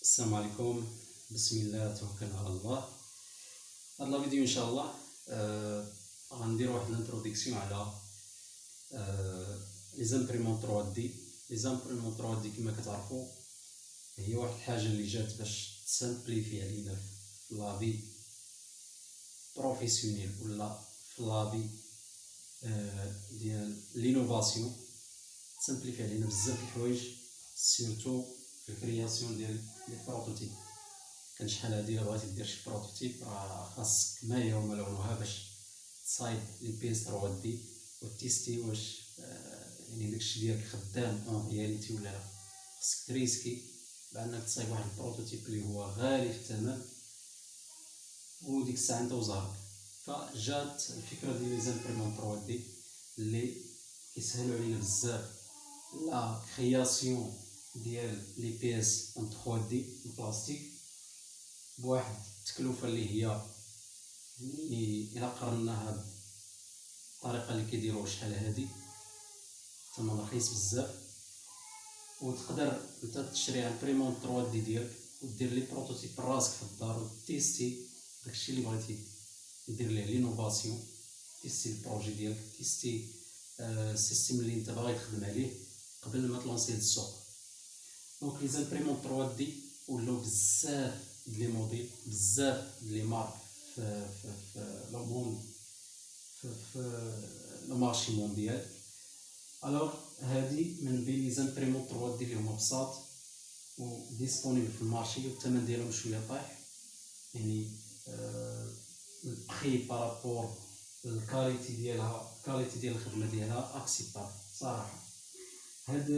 السلام عليكم. بسم الله توكلنا على الله. هاد لا فيديو ان شاء الله غندير واحد الانتروديكسيون على لي زامبريمون 3 دي. لي زامبريمون 3 دي كما كتعرفوا هي واحد الحاجه اللي جات باش تسامبليفي علينا في لا في بروفيسيونيل ولا في لا في ديال لينوفاسيون. تسامبليفي علينا بزاف د الحوايج سيرتو في الكرياسيون ديال لي بروتوتيب. كان شحال هادي الا بغيتي دير شي بروتوتيب راه خاصك ما هي وما لونها باش تصايب لي بيس 3 دي وتيستي واش يعني داكشي ديالك خدام اون رياليتي ولا لا. خاصك تريسكي بانك تصايب واحد البروتوتيب اللي هو غالي في الثمن وديك الساعه انت وزارك. فجات الفكره ديال لي زامبريمون 3 دي اللي كيسهلوا علينا بزاف لا كرياسيون ديال لي بيس اون 3 دي البلاستيك بواحد التكلفه اللي هي يعني الا قرناها بالطريقه اللي كيديروها شحال هادي ثمن رخيص بزاف. وتقدر انت تشري امبريمون 3 دي ديالك ودير لي بروتوتيب راسك في الدار وتيستي داكشي اللي بغيتي دير ليه لينوفاسيون، تيستي البروجي ديالك، تيستي السيستيم اللي انت باغي تخدم عليه قبل ما تلونسيه للسوق. دونك لي زامبريمون 3 دي ولاو بزاف د لي موديل، بزاف د لي مارك في لو موند، في لو مارشي مونديال. الوغ هادي من بين لي زامبريمون 3 دي اللي هما بساط و ديسپونيبل في المارشي والثمن ديالهم شويه طايح، يعني البري بارابور الكاليتي ديالها، الكاليتي ديال الخدمه ديالها اكسيبتابل صراحه. هاد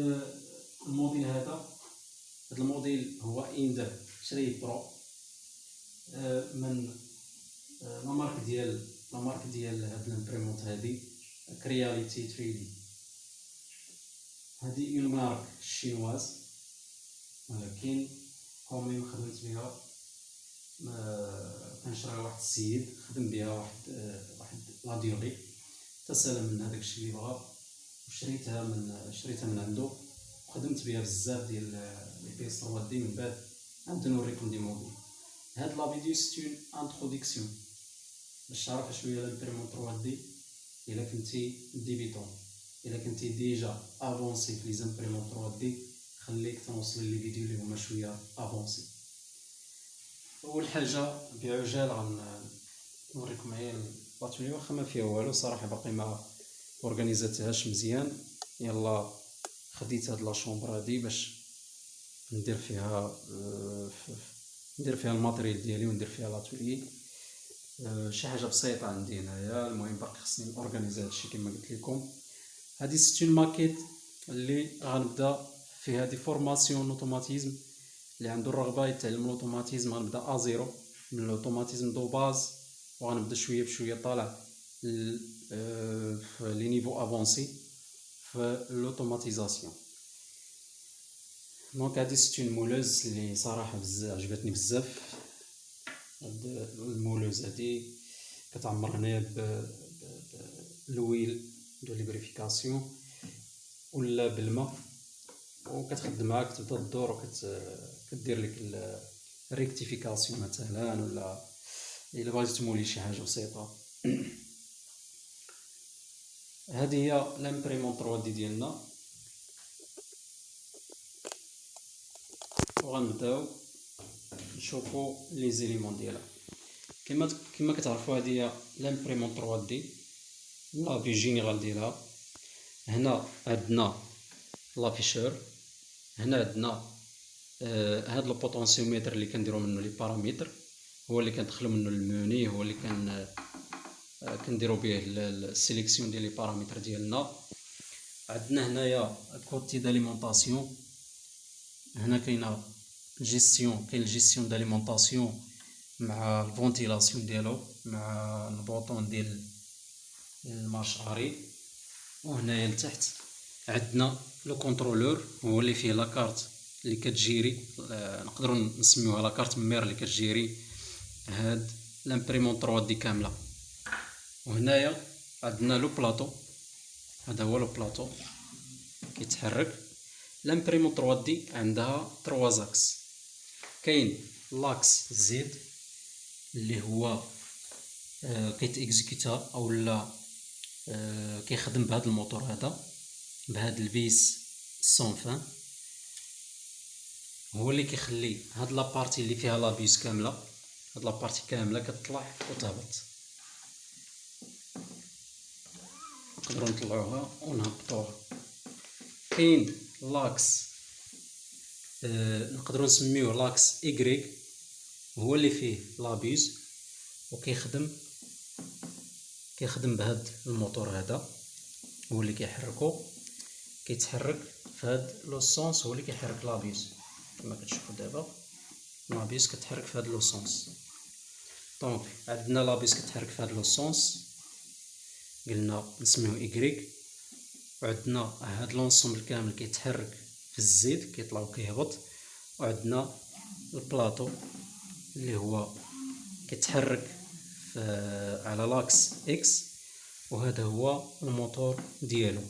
الموديل هذا، هاد الموديل هو اندر شري برو من لا مارك ديال هاد الامبريمونط هادي كرياليتي 3 دي. هادي اون مارك شينواز ولكن كوميم خدمت بها، كنشري واحد السيد خدم بها واحد لا ديوري تسالى منها داكشي اللي بغا وشريتها من عنده وخدمت بها بزاف ديال لي بيس 3 دي. من بعد غنبدا نوريكم دي موديل. هاد لا فيديو سي اون انتروداكسيون باش تعرف شويه الامبريمون 3 دي. الا كنتي ديبيتون، الا كنتي ديجا افونسي في لي زامبريمون 3 دي، خليك توصل لي فيديو اللي هما شويه افونسي. اول حاجه بعجال غنوريكم هي الباتولي، واخا ما فيها والو صراحه، باقي ما اورغانيزاتهاش مزيان. يلا خديت هاد لا شومبر هادي باش ندير فيها الماتريال ديالي وندير فيها لاتولي. شي حاجه بسيطه عندي هنايا. المهم باقي خصني اورغانيزي هادشي كما قلت لكم. هادي سيت اون ماكيت اللي غنبدا فيها دي فورماسيون اوتوماتيزم. اللي عنده الرغبه يتعلم الاوتوماتيزم غنبدا ازيرو من الاوتوماتيزم دو باز، وغنبدا شويه بشويه طالع في لي نيفو افونسي في لوتوماتيزاسيون. دونك هادي سيت اون مولوز اللي صراحه بزاف عجبتني بزاف. هاد المولوز هادي كتعمر هنايا بالويل دو ليبريفيكاسيون ولا بالماء، وكتخدم معاك تبدا تدور وكدير لك الريكتيفيكاسيون مثلا، ولا الا بغيتي تمولي شي حاجه بسيطه. هذه هي لامبريمون 3 دي ديالنا، وغنبداو نشوفوا لي زيليمون ديالها. كما كتعرفوا هذه هي لامبريمون 3 دي لا في جينيرال ديالها. هنا عندنا لافيشور، هنا عندنا هاد البوتونسيومتر اللي كنديروا منه لي بارامتر، هو اللي كندخلوا منه الموني، هو اللي كنديروا به السيليكسيون ديال لي بارامتر ديالنا. عندنا هنايا كوتي داليمونطاسيون، هنا كاين الجيستيون داليمونطاسيون مع الفونتيلاسيون ديالو مع البوطون ديال المارشاري. وهنايا لتحت عندنا لو كونترولور، هو اللي فيه لاكارت اللي كتجيري، نقدروا نسميوها لاكارت مير اللي كتجيري هاد لامبريمون 3 دي كامله. وهنايا عندنا لو بلاطو، هذا هو لو بلاطو كيتحرك. لامبريمون 3 دي عندها 3 زاكس. كاين لاكس زد اللي هو كيتيكزيكوتا اولا كيخدم بهذا الموتور هذا بهذا الفيس سون فان، هو اللي كيخلي هاد لابارتي اللي فيها لابيس كامله، هاد لابارتي كامله كتطلع وتهبط. نقدروا نطلعوها ونهبطوها. كاين لاكس نقدروا نسميوه لاكس ايغريك، هو اللي فيه لابيس وكيخدم بهاد الموتور هذا، هو اللي كيتحرك في هاد لو سونس، هو اللي كيحرك لابيس كما كتشوفوا دابا. لابيس كتحرك في هاد لو سونس. دونك عندنا لابيس كتحرك في هاد لو سونس قلنا نسميوه ايغريك، وعندنا هاد لونسومبل كامل كيتحرك في الزيت كيطلع وكيهبط، وعندنا البلاطو اللي هو كيتحرك على لاكس اكس، وهذا هو الموتور ديالو.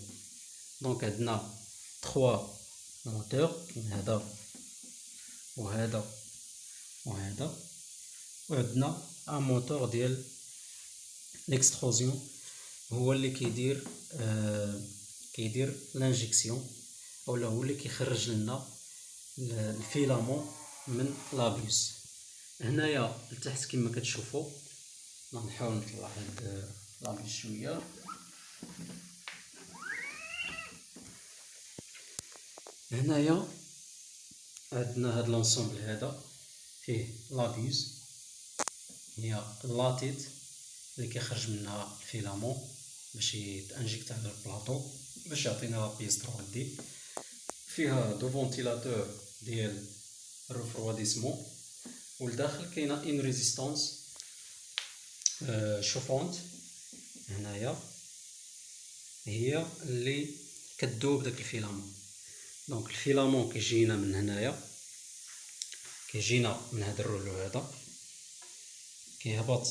دونك عندنا 3 موتور، كاين هذا وهذا وهذا، وعندنا ان موتور ديال ليكستروزيون هو اللي كيدير لانجيكسيون، اولا هو اللي كيخرج لنا الفيلامون من لابيس. هنايا لتحت كما كتشوفوا، نحاول نطلع هاد لابيس شويه. هنايا عندنا هاد لونسومبل هذا فيه لابيس، هي اللاتيت اللي كيخرج منها الفيلامون باش يتانجيكت على البلاطو باش يعطينا لابيس 3 دي. فيها دو فونتيلاتور ديال الريفرواديسمون، والداخل كاينه اون ريزيستانس شوفونت هنايا هي اللي كتذوب داك الفيلامون. دونك الفيلامون كيجينا من هنايا، كيجينا من هذا الرولو هذا، كيهبط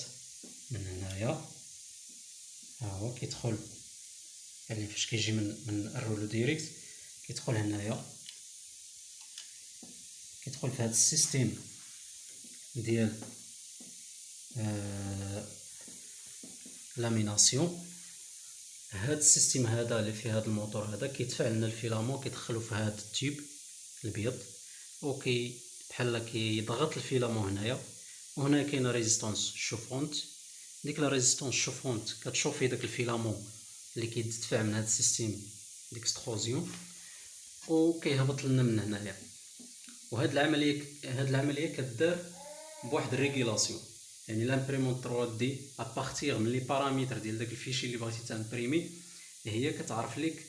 من هنايا، ها هو كيدخل، يعني فاش كيجي من الرولو ديريكت كيدخل هنايا، كيدخل في هذا السيستيم ديال لاميناسيون. هذا السيستيم هذا اللي فيه هذا الموتور هذا كيدفع لنا الفيلامون، كيدخلو في هذا التيب الابيض، وكي بحال كيضغط الفيلامون هنايا. وهنا كاينه ريزيستانس شوفونت، ديك لا ريزيستانس شوفونت كتشوفي داك الفيلامون اللي كيدفع من هذا السيستيم ديكستروزيون وكيهبط لنا من هنايا. وهاد العمليه كدار بواحد الريغولاسيون، يعني لامبريمون 3 دي ابارتيغ من لي بارامتر ديال داك الفيشي اللي بغيتي تامبريمي، هي كتعرف لك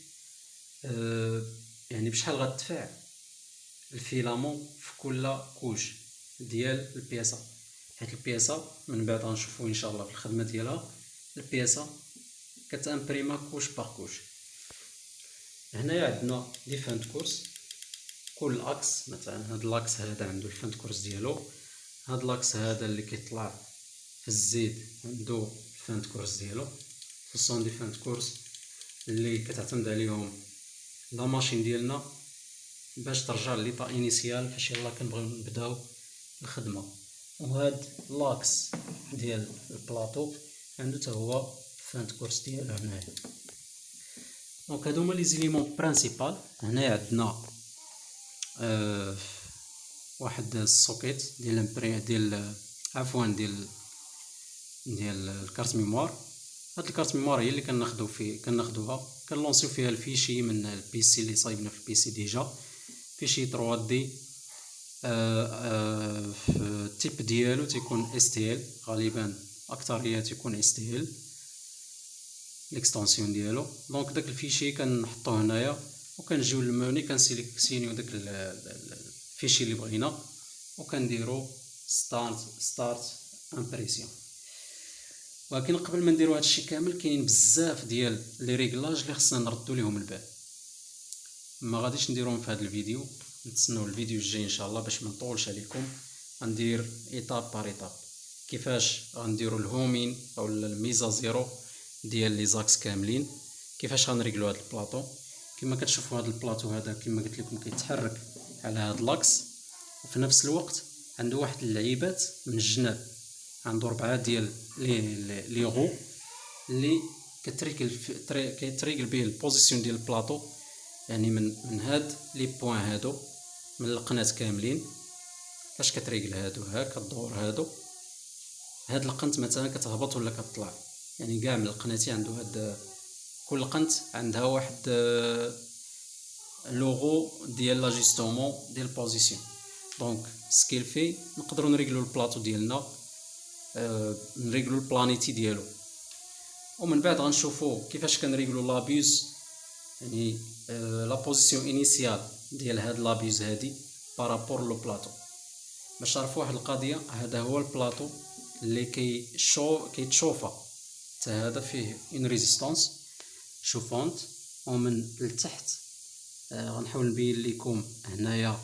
يعني بشحال غتدفع الفيلامون في كل كوش ديال البياسه. حيت البياسه من بعد غنشوفوا ان شاء الله في الخدمه ديالها، البياسه كتامبريما كوش باغ كوش. هنايا عندنا دي فانت كورس، كل اكس مثلا هاد لاكس هذا عنده الفانت كورس ديالو، هاد لاكس هذا اللي كيطلع في الزيت عنده الفانت كورس ديالو. خصوصا دي فانت كورس اللي كتعتمد عليهم لا ماشين ديالنا باش ترجع ليطا انيسيال فاش يلا كنبغيو نبداو الخدمه. وهاد لاكس ديال البلاطو عنده حتى هو فانت كورس ديالو هنايا. دونك هادو هما لي زيليمون برينسيبال. هنايا عندنا واحد السوكيت ديال الكارت ميموار. هاد الكارت ميموار هي اللي كناخدوها كنلونسيو فيها الفيشي من البيسي اللي صايبنا في البيسي ديجا، فيشي 3 دي. التيب ديالو تيكون اس تي ال، غالبا اكثريه تيكون اس تي ال ليكستونسيون ديالو. دونك داك الفيشي كنحطوه هنايا وكنجيو للموني كنسيليكسيونيو داك الفيشي اللي بغينا وكنديرو ستارت امبريسيون. ولكن قبل ما نديرو هادشي كامل كاينين بزاف ديال لي ريغلاج اللي خصنا نردو ليهم البال، ما غاديش نديروهم في هذا الفيديو. نتسناو الفيديو الجاي ان شاء الله باش ما نطولش عليكم. غندير ايطاب بار ايطاب كيفاش غنديرو الهومين او الميزا زيرو ديال لي زاكس كاملين، كيفاش غنريغلو هذا البلاطو. كما كتشوفوا هذا البلاطو هذا كما قلت لكم كيتحرك على هذا لاكس، وفي نفس الوقت عنده واحد اللعيبات من الجناب، عنده 4 ديال لي غو اللي كيتريكل به البوزيسيون ديال البلاطو، يعني من هاد لي بوين هادو من القنات كاملين. فاش كتريكل هادو كدور هاد القنت مثلا كتهبط ولا كتطلع، يعني كاع من القناتي عنده هاد، كل قنت عندها واحد لوغو ديال لاجيستومون ديال البوزيسيون. دونك سكيل في نقدروا نريغلو البلاطو ديالنا، نريغلو البلانيتي ديالو، ومن بعد غنشوفوا كيفاش كنريغلو لابيز، يعني لا بوزيسيون انيسيال ديال هاد لابيز هادي بارابور لو بلاطو. باش تعرفوا واحد القضيه، هذا هو البلاطو اللي كيتشوفى حتى هذا فيه ان ريزيستانس شوفونت. ومن التحت غنحاول نبين لكم هنايا،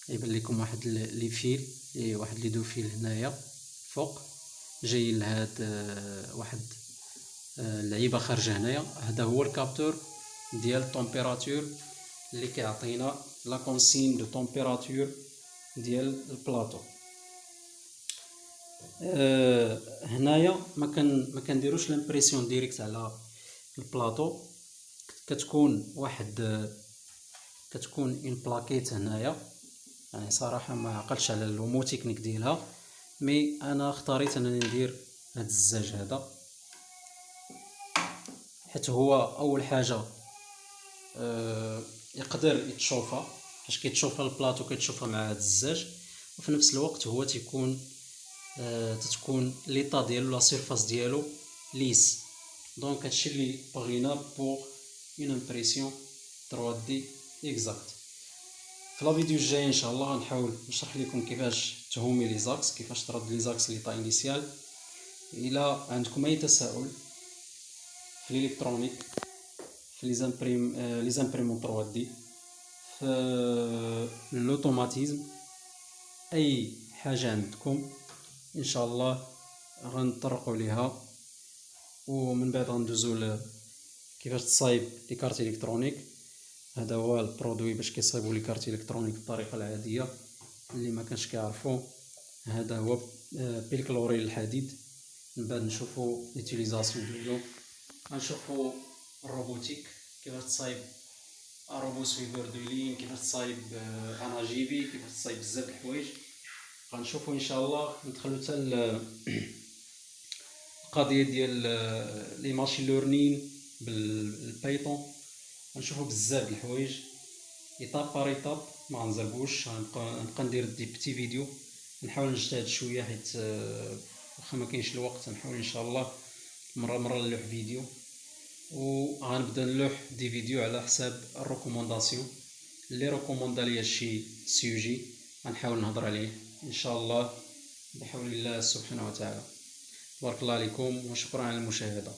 يبان لكم واحد لي فيل، واحد لي دو فيل هنايا فوق جايين لهاد واحد اللعيبه خارجه هنايا. هذا هو الكابتور ديال التمبيراتور اللي كيعطينا لا كونسين دو تمبيراتور ديال البلاطو. هنايا ما كنديروش لامبريسيون ديريكت على البلاطو، كتكون ان بلاكيت هنايا. يعني صراحه ما عقلتش على المو تكنيك ديالها، مي انا اختاريت انني ندير هاد الزاج هذا، حيت هو اول حاجه يقدر يتشوفى، فاش كيتشوفى البلاطو كيتشوفى مع هاد الزاج، وفي نفس الوقت هو تتكون ليطا ديالو لا سيرفاس ديالو ليس. دونك هادشي اللي بغينا بوغ اون امبريسيون 3 دي اكزاكت. في لا فيديو الجاي ان شاء الله غنحاول نشرح لكم كيفاش تهومي لي زاكس، كيفاش ترد لي زاكس ليطا انيسيال. الى عندكم اي تساؤل في الالكترونيك، في لي زامبريمون 3 دي، في الاوتوماتيزم، اي حاجه عندكم ان شاء الله غنطرقوا ليها. ومن بعد غندوزو كيفاش تصايب لي كارت الكترونيك. هذا هو البرودوي باش كيصايبوا لي كارت الكترونيك بالطريقه العاديه. اللي ما كانش كيعرفوا، هذا هو بالكلوريل الحديد. من بعد نشوفوا ليوتيليزاسيون ديالو، غنشوفوا الروبوتيك كيفاش تصايب روبو سويفر دو لين، كيفاش تصايب اناجيبي، كيفاش تصايب بزاف د الحوايج. غنشوفوا ان شاء الله ندخلوا حتى القضيه ديال لي ماشين لورنين بالبايثون. غنشوفوا بزاف د الحوايج ايطاب بار ايطاب، ما غنزربوش. غنبقى ندير دي بتي فيديو، نحاول نجتهد شويه حيت واخا ما كاينش الوقت، نحاول ان شاء الله مره نلوح فيديو. وغنبدا نلوح دي فيديو على حساب الريكومونداسيون اللي ريكوموندا ليا شي سوجي، غنحاول نهضر عليه ان شاء الله بحول الله سبحانه وتعالى. بارك الله عليكم وشكرا على المشاهده.